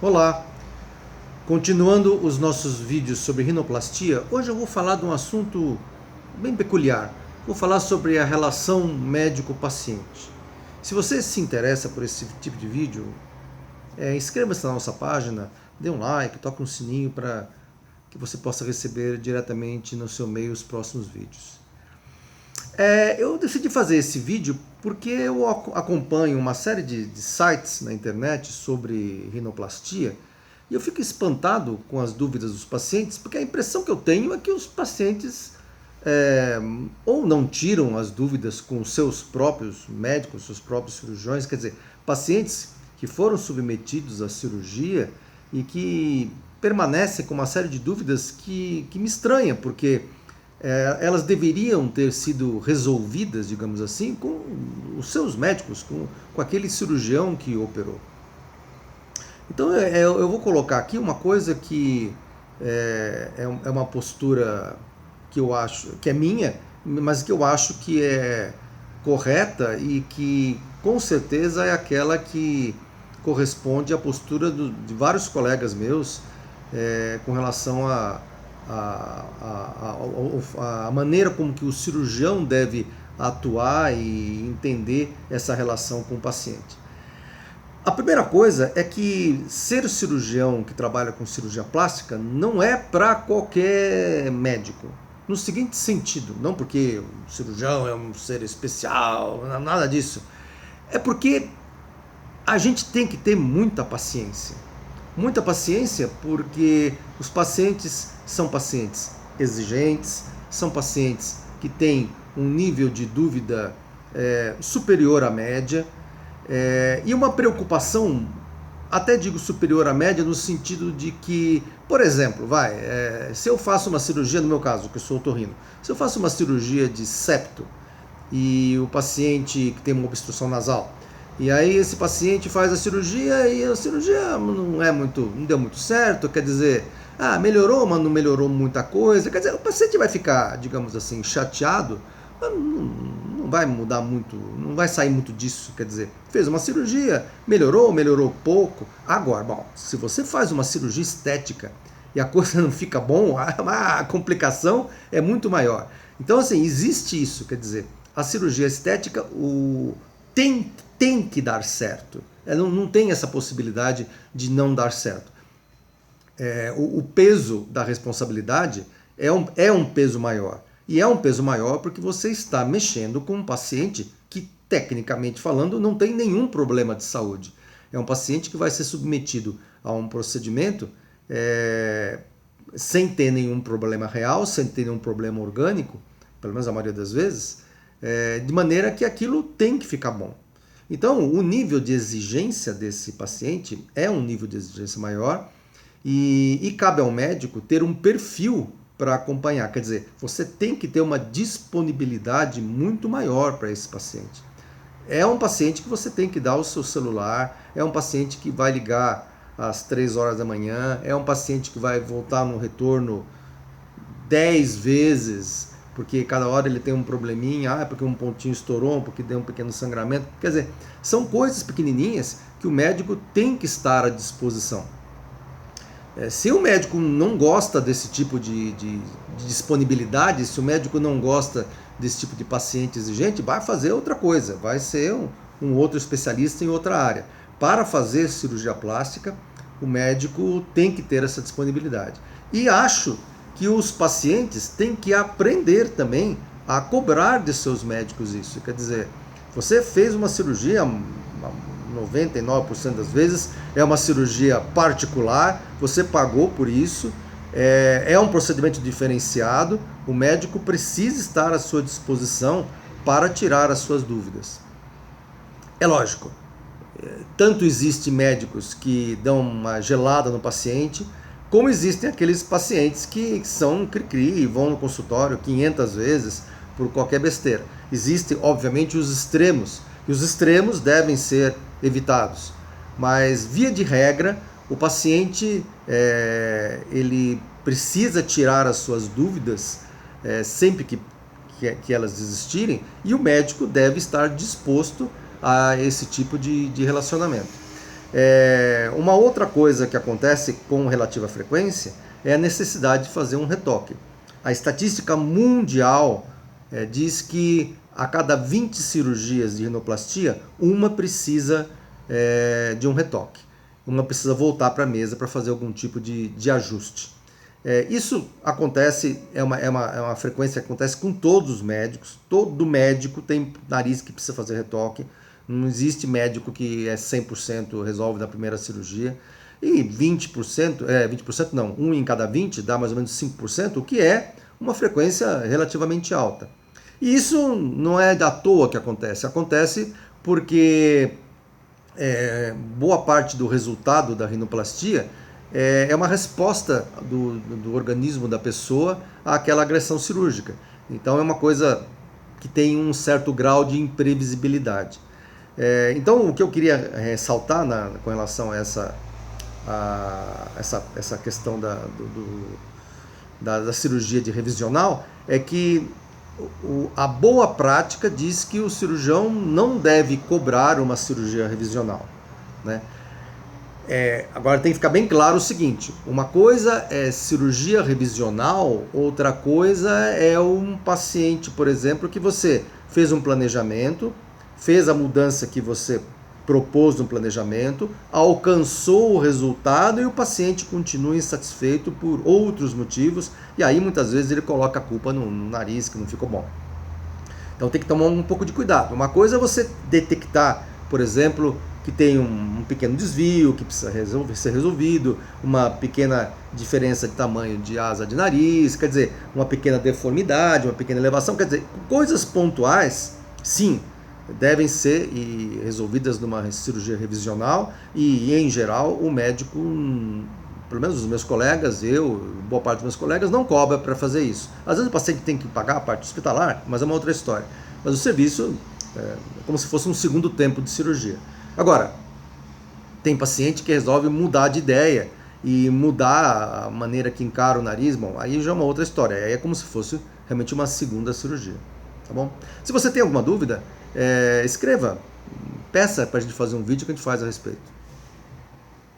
Olá! Continuando os nossos vídeos sobre rinoplastia, hoje eu vou falar de um assunto bem peculiar. Vou falar sobre a relação médico-paciente. Se você se interessa por esse tipo de vídeo, inscreva-se na nossa página, dê um like, toque um sininho para que você possa receber diretamente no seu e-mail os próximos vídeos. Eu decidi fazer esse vídeo porque eu acompanho uma série de sites na internet sobre rinoplastia e eu fico espantado com as dúvidas dos pacientes, porque a impressão que eu tenho é que os pacientes ou não tiram as dúvidas com seus próprios médicos, seus próprios cirurgiões, quer dizer, pacientes que foram submetidos à cirurgia e que permanecem com uma série de dúvidas que me estranha, porque elas deveriam ter sido resolvidas, digamos assim, com os seus médicos, com aquele cirurgião que operou. Então eu vou colocar aqui uma coisa que é uma postura que eu acho que é minha, mas que eu acho que é correta e que com certeza é aquela que corresponde à postura de vários colegas meus com relação a maneira como que o cirurgião deve atuar e entender essa relação com o paciente. A primeira coisa é que ser cirurgião que trabalha com cirurgia plástica não é para qualquer médico. No seguinte sentido, não porque o cirurgião é um ser especial, nada disso. É porque a gente tem que ter muita paciência. Muita paciência porque os pacientes são pacientes exigentes, são pacientes que têm um nível de dúvida superior à média, e uma preocupação, até digo superior à média, no sentido de que, por exemplo, se eu faço uma cirurgia, no meu caso, que eu sou otorrino, se eu faço uma cirurgia de septo e o paciente que tem uma obstrução nasal, e aí esse paciente faz a cirurgia e a cirurgia não deu muito certo, quer dizer, melhorou, mas não melhorou muita coisa, quer dizer, o paciente vai ficar, digamos assim, chateado, mas não vai mudar muito, não vai sair muito disso, quer dizer, fez uma cirurgia, melhorou pouco. Agora, bom, se você faz uma cirurgia estética e a coisa não fica bom, a complicação é muito maior. Então, assim, existe isso, quer dizer, a cirurgia estética tem que dar certo. Não tem essa possibilidade de não dar certo. O peso da responsabilidade é um peso maior. E é um peso maior porque você está mexendo com um paciente que, tecnicamente falando, não tem nenhum problema de saúde. É um paciente que vai ser submetido a um procedimento sem ter nenhum problema real, sem ter nenhum problema orgânico, pelo menos a maioria das vezes, de maneira que aquilo tem que ficar bom. Então, o nível de exigência desse paciente é um nível de exigência maior e cabe ao médico ter um perfil para acompanhar. Quer dizer, você tem que ter uma disponibilidade muito maior para esse paciente. É um paciente que você tem que dar o seu celular, é um paciente que vai ligar às 3 horas da manhã, é um paciente que vai voltar no retorno 10 vezes, porque cada hora ele tem um probleminha, porque um pontinho estourou, porque deu um pequeno sangramento. Quer dizer, são coisas pequenininhas que o médico tem que estar à disposição. Se o médico não gosta desse tipo de disponibilidade, se o médico não gosta desse tipo de paciente exigente, vai fazer outra coisa, vai ser um outro especialista em outra área. Para fazer cirurgia plástica, o médico tem que ter essa disponibilidade. E acho que os pacientes têm que aprender também a cobrar de seus médicos isso. Quer dizer, você fez uma cirurgia, 99% das vezes é uma cirurgia particular, você pagou por isso, é um procedimento diferenciado, o médico precisa estar à sua disposição para tirar as suas dúvidas. É lógico, tanto existem médicos que dão uma gelada no paciente, como existem aqueles pacientes que são cri-cri e vão no consultório 500 vezes por qualquer besteira. Existem, obviamente, os extremos, e os extremos devem ser evitados. Mas, via de regra, o paciente ele precisa tirar as suas dúvidas sempre que elas existirem, e o médico deve estar disposto a esse tipo de relacionamento. Uma outra coisa que acontece com relativa frequência é a necessidade de fazer um retoque. A estatística mundial diz que a cada 20 cirurgias de rinoplastia, uma precisa de um retoque. Uma precisa voltar para a mesa para fazer algum tipo de ajuste. Isso acontece, é uma frequência que acontece com todos os médicos. Todo médico tem nariz que precisa fazer retoque. Não existe médico que 100% resolve na primeira cirurgia. E 20%, 20% não, 1 em cada 20 dá mais ou menos 5%, o que é uma frequência relativamente alta. E isso não é da toa que acontece. Acontece porque boa parte do resultado da rinoplastia é uma resposta do organismo da pessoa àquela agressão cirúrgica. Então é uma coisa que tem um certo grau de imprevisibilidade. Então o que eu queria ressaltar com relação a essa questão da cirurgia de revisional é que a boa prática diz que o cirurgião não deve cobrar uma cirurgia revisional, né? Agora tem que ficar bem claro o seguinte: uma coisa é cirurgia revisional, outra coisa é um paciente, por exemplo, que você fez um planejamento, fez a mudança que você propôs no planejamento, alcançou o resultado e o paciente continua insatisfeito por outros motivos, e aí muitas vezes ele coloca a culpa no nariz, que não ficou bom. Então tem que tomar um pouco de cuidado. Uma coisa é você detectar, por exemplo, que tem um pequeno desvio que precisa ser resolvido, uma pequena diferença de tamanho de asa de nariz, quer dizer, uma pequena deformidade, uma pequena elevação, quer dizer, coisas pontuais, sim, devem ser resolvidas numa cirurgia revisional e, em geral, o médico, pelo menos os meus colegas, boa parte dos meus colegas, não cobra para fazer isso. Às vezes o paciente tem que pagar a parte hospitalar, mas é uma outra história. Mas o serviço é como se fosse um segundo tempo de cirurgia. Agora, tem paciente que resolve mudar de ideia e mudar a maneira que encara o nariz, bom, aí já é uma outra história. Aí é como se fosse realmente uma segunda cirurgia, tá bom? Se você tem alguma dúvida, escreva, peça para a gente fazer um vídeo que a gente faz a respeito.